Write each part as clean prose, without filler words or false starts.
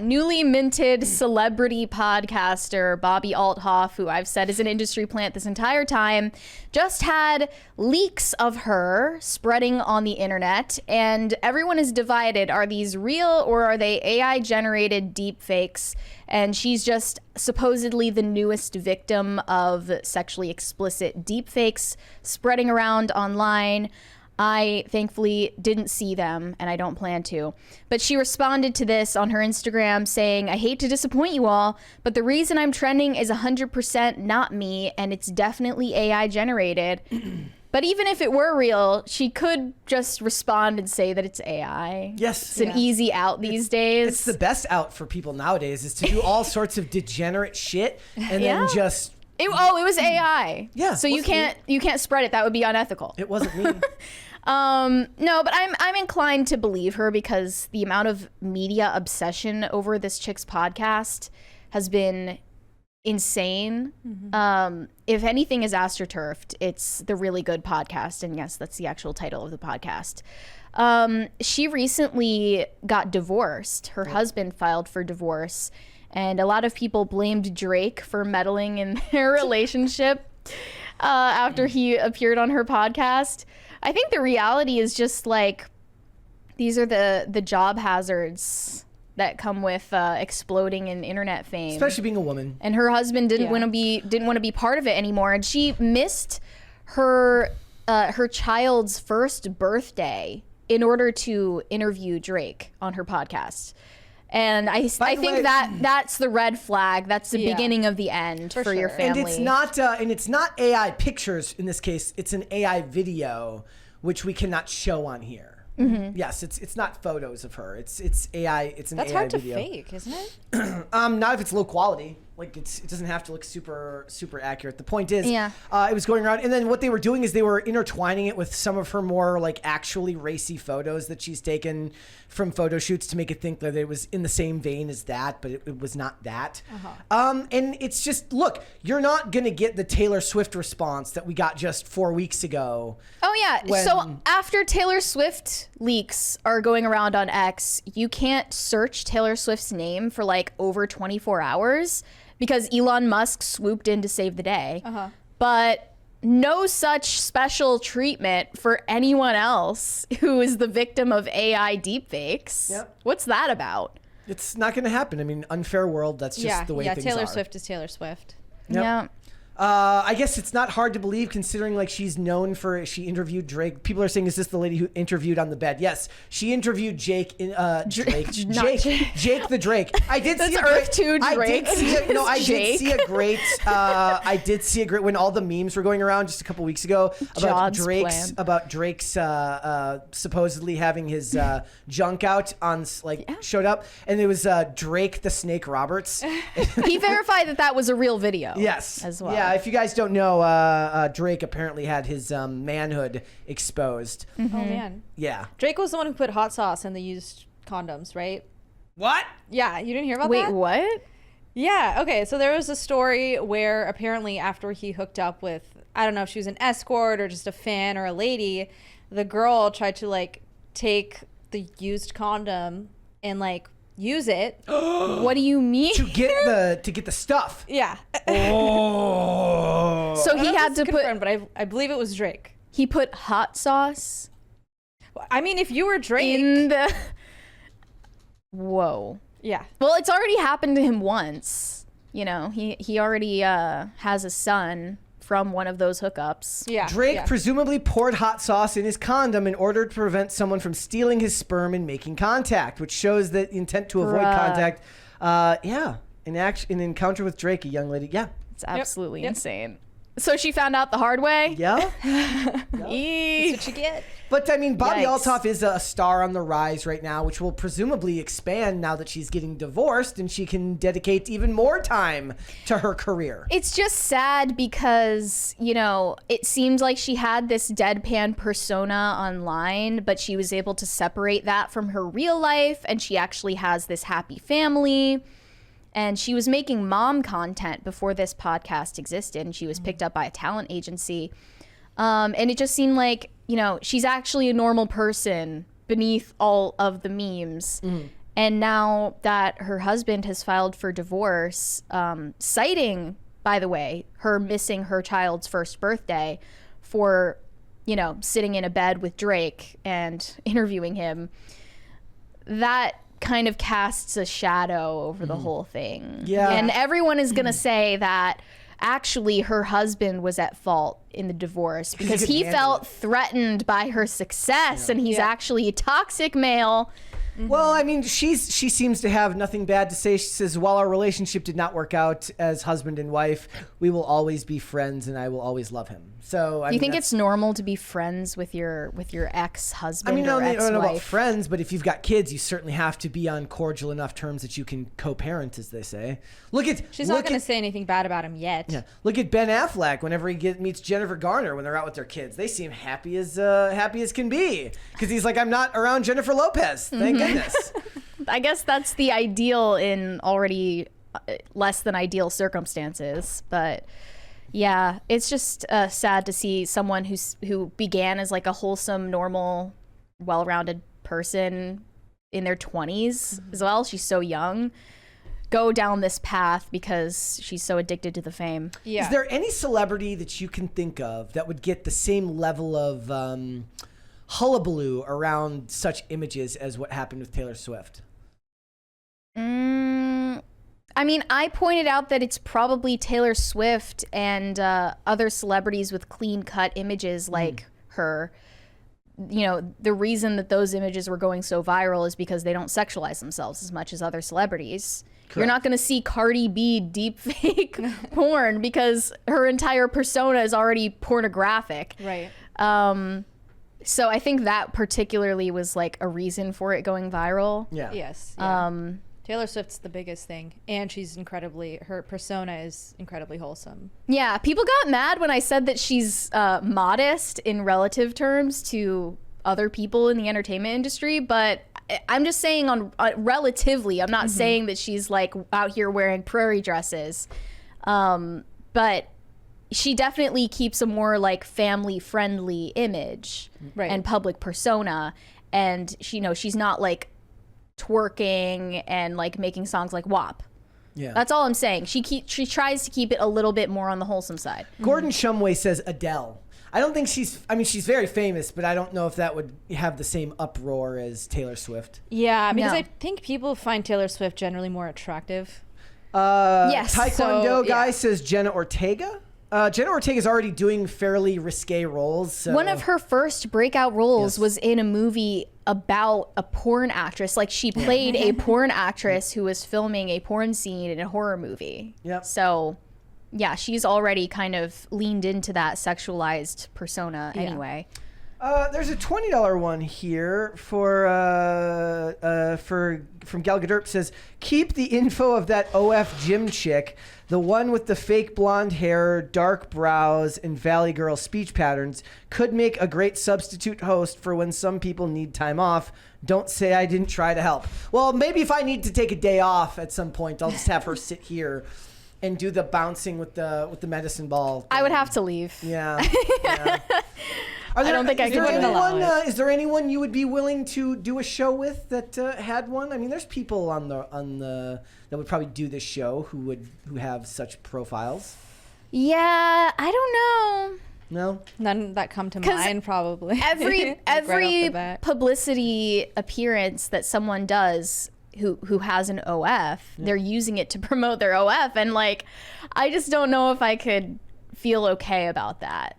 newly minted celebrity podcaster Bobbi Althoff, who I've said is an industry plant this entire time, just had leaks of her spreading on the internet, and everyone is divided. Are these real or are they AI generated deep fakes? And she's just supposedly the newest victim of sexually explicit deep fakes spreading around online. I thankfully didn't see them, and I don't plan to. But she responded to this on her Instagram saying, I hate to disappoint you all, but the reason I'm trending is 100% not me, and it's definitely AI generated. But even if it were real, she could just respond and say that it's AI. Yes. It's an easy out these days. It's the best out for people nowadays, is to do all sorts of degenerate shit and then just... It was AI. Yeah. So you can't spread it. That would be unethical. It wasn't me. No, but I'm inclined to believe her because the amount of media obsession over this chick's podcast has been insane. If anything is astroturfed, it's the Really Good Podcast, and yes, that's the actual title of the podcast. She recently got divorced. Her husband filed for divorce, and a lot of people blamed Drake for meddling in their relationship after he appeared on her podcast. I think the reality is just like, these are the job hazards that come with exploding in internet fame, Especially being a woman. and her husband didn't want to be part of it anymore, and she missed her child's first birthday in order to interview Drake on her podcast. And I think that's the red flag. That's the beginning of the end for your family. And it's not AI pictures in this case. It's an AI video, which we cannot show on here. Yes, it's not photos of her. It's AI. It's an AI video. That's hard to fake, isn't it? Not if it's low quality. Like it doesn't have to look super accurate. The point is, it was going around, and then what they were doing is they were intertwining it with some of her more like actually racy photos that she's taken from photo shoots to make it think that it was in the same vein as that, but it was not that. And it's just, look, you're not gonna get the Taylor Swift response that we got just 4 weeks ago. Oh yeah. So after Taylor Swift leaks are going around on X, you can't search Taylor Swift's name for like over 24 hours. Because Elon Musk swooped in to save the day. But no such special treatment for anyone else who is the victim of AI deepfakes. Yep. What's that about? It's not going to happen. I mean, unfair world, that's just the way things are. Taylor Swift is Taylor Swift. Yep. Yeah. I guess it's not hard to believe considering like she interviewed Drake. People are saying, is this the lady who interviewed on the bed? Yes, she interviewed Jake the Drake. I did see Earth 2 Drake. I did see a great when all the memes were going around just a couple weeks ago about Drake's supposedly having his junk out on showed up, and it was Drake the Snake Roberts. He verified that was a real video. Yes, as well. Yeah, if you guys don't know, Drake apparently had his manhood exposed. Oh man. Yeah. Drake was the one who put hot sauce in the used condoms, right? What? Yeah, you didn't hear about that? Wait, what? Yeah, okay, so there was a story where apparently after he hooked up with, I don't know if she was an escort or just a fan or a lady, the girl tried to like take the used condom and like use it. What do you mean? To get the stuff. Yeah. Oh. So he had to confirmed, but I believe it was Drake. He put hot sauce. I mean, if you were Drake in the. Whoa. Yeah. Well, it's already happened to him once. You know, he already has a son from one of those hookups. Yeah. Drake presumably poured hot sauce in his condom in order to prevent someone from stealing his sperm and making contact, which shows the intent to avoid contact. An encounter with Drake, a young lady. Yeah. It's absolutely insane. So she found out the hard way? Yeah. That's what you get. But I mean, Bobbi Althoff is a star on the rise right now, which will presumably expand now that she's getting divorced and she can dedicate even more time to her career. It's just sad because, you know, it seems like she had this deadpan persona online, but she was able to separate that from her real life, and she actually has this happy family. And she was making mom content before this podcast existed, and she was picked up by a talent agency. And it just seemed like, you know, she's actually a normal person beneath all of the memes. And now that her husband has filed for divorce, citing, by the way, her missing her child's first birthday for, you know, sitting in a bed with Drake and interviewing him, that kind of casts a shadow over the whole thing. Yeah. And everyone is going to say that actually her husband was at fault in the divorce because he felt threatened by her success, and he's actually a toxic male. Well, I mean, she seems to have nothing bad to say. She says, while our relationship did not work out as husband and wife, we will always be friends and I will always love him. So I Do you think it's normal to be friends with your ex-husband I mean, or I ex-wife? don't know about friends, but if you've got kids, you certainly have to be on cordial enough terms that you can co-parent, as they say. She's not going to say anything bad about him yet. Yeah, look at Ben Affleck whenever he meets Jennifer Garner when they're out with their kids. They seem happy as can be because he's like, I'm not around Jennifer Lopez. Thank goodness. I guess that's the ideal in already less than ideal circumstances, but yeah, it's just sad to see someone who began as like a wholesome, normal, well-rounded person in their 20s as well. She's so young. Go down this path because she's so addicted to the fame. Yeah. Is there any celebrity that you can think of that would get the same level of hullabaloo around such images as what happened with Taylor Swift? I mean, I pointed out that it's probably Taylor Swift and other celebrities with clean-cut images like her. You know, the reason that those images were going so viral is because they don't sexualize themselves as much as other celebrities. Correct. You're not going to see Cardi B deep fake porn because her entire persona is already pornographic. Right. So I think that particularly was like a reason for it going viral. Yeah. Yes. Yeah. Taylor Swift's the biggest thing, and her persona is incredibly wholesome. Yeah, people got mad when I said that she's modest in relative terms to other people in the entertainment industry, but I'm just saying on relatively, I'm not saying that she's like out here wearing prairie dresses, but she definitely keeps a more like family friendly image and public persona, and she's not like twerking and like making songs like WAP. Yeah, that's all I'm saying. She tries to keep it a little bit more on the wholesome side. Gordon Shumway says Adele. I don't think she's very famous, but I don't know if that would have the same uproar as Taylor Swift. Yeah, because I think people find Taylor Swift generally more attractive. Yes. Taekwondo guy says Jenna Ortega. Jenna Ortega is already doing fairly risque roles. So. One of her first breakout roles was in a movie about a porn actress. Like she played a porn actress who was filming a porn scene in a horror movie. Yep. So, yeah, she's already kind of leaned into that sexualized persona anyway. There's a $20 one here from Gal Gadot. Says, keep the info of that OF gym chick, the one with the fake blonde hair, dark brows, and Valley Girl speech patterns, could make a great substitute host for when some people need time off. Don't say I didn't try to help. Well, maybe if I need to take a day off at some point, I'll just have her sit here and do the bouncing with the medicine ball thing. I would have to leave. Yeah. I don't think I could. Is there anyone you would be willing to do a show with that had one? I mean, there's people on the that would probably do this show who have such profiles. Yeah, I don't know. No, none that come to mind. Probably every publicity appearance that someone does who has an OF, they're using it to promote their OF, and like, I just don't know if I could feel okay about that.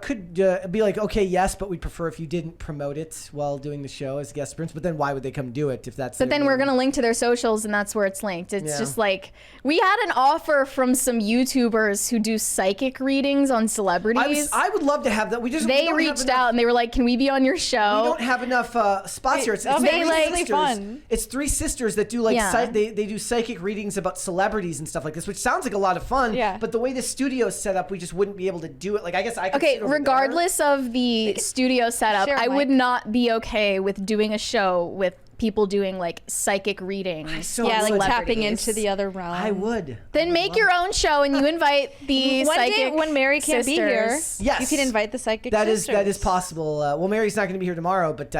Could be like, okay, yes, but we'd prefer if you didn't promote it while doing the show as guest appearance. But then why would they come do it if that's? But then we're gonna link to their socials, and that's where it's linked. It's just like, we had an offer from some YouTubers who do psychic readings on celebrities. I would love to have that. They reached out and they were like, "Can we be on your show?" We don't have enough spots here. It's really fun. It's three sisters that do like they do psychic readings about celebrities and stuff like this, which sounds like a lot of fun. Yeah. But the way the studio's set up, we just wouldn't be able to do it. Like, I guess I could sit over regardless of the studio setup, I would not be okay with doing a show with people doing like psychic readings. Like tapping into the other realm. I would. Then make your own show and you invite the psychic day when Mary can't be here. Yes, you can invite the psychic sisters. That is possible. Well, Mary's not going to be here tomorrow, but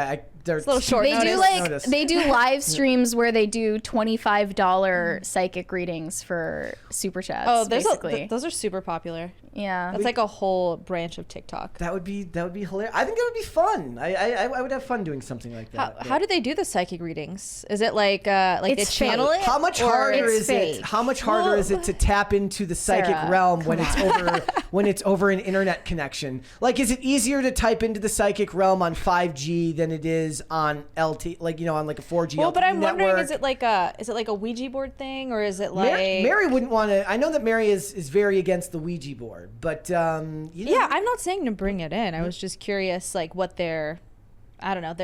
they're little short They do notice. they do live streams where they do $25 psychic readings for super chats. Oh, those are super popular. Yeah, That's like a whole branch of TikTok. That would be hilarious. I think it would be fun. I would have fun doing something like that. How do they do the psychic readings? Is it like they It's channel fake. it? How much Or harder it's is it? fake. How much harder is it to tap into the psychic Sarah, realm when it's over an internet connection? Like, is it easier to type into the psychic realm on 5G than it is on LT, like, on like a 4G? Well, but I'm network? wondering, is it like a Ouija board thing, or is it like Mary wouldn't want to. I know that Mary is very against the Ouija board, but Yeah, I'm not saying to bring it in. I was just curious, like, what their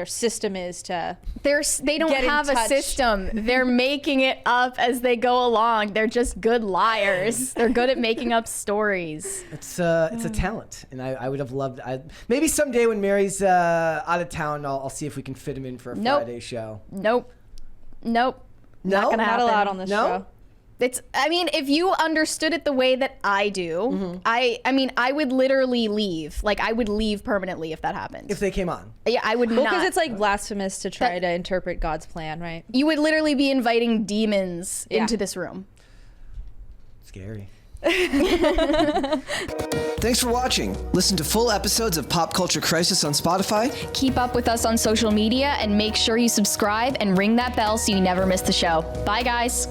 system is to. They don't Get in have a touch. system. They're making it up as they go along. They're just good liars. They're good at making up stories. it's a talent, and I would have loved. Maybe someday when Mary's out of town, I'll see if we can fit him in for a Friday show. Nope. Not gonna Not happen. allowed on this No? show. If you understood it the way that I do, I would literally leave. Like, I would leave permanently if that happened. If they came on. Yeah, I would Well, not. because it's like blasphemous to try to interpret God's plan, right? You would literally be inviting demons Yeah. into this room. Scary. Thanks for watching. Listen to full episodes of Pop Culture Crisis on Spotify. Keep up with us on social media and make sure you subscribe and ring that bell so you never miss the show. Bye, guys.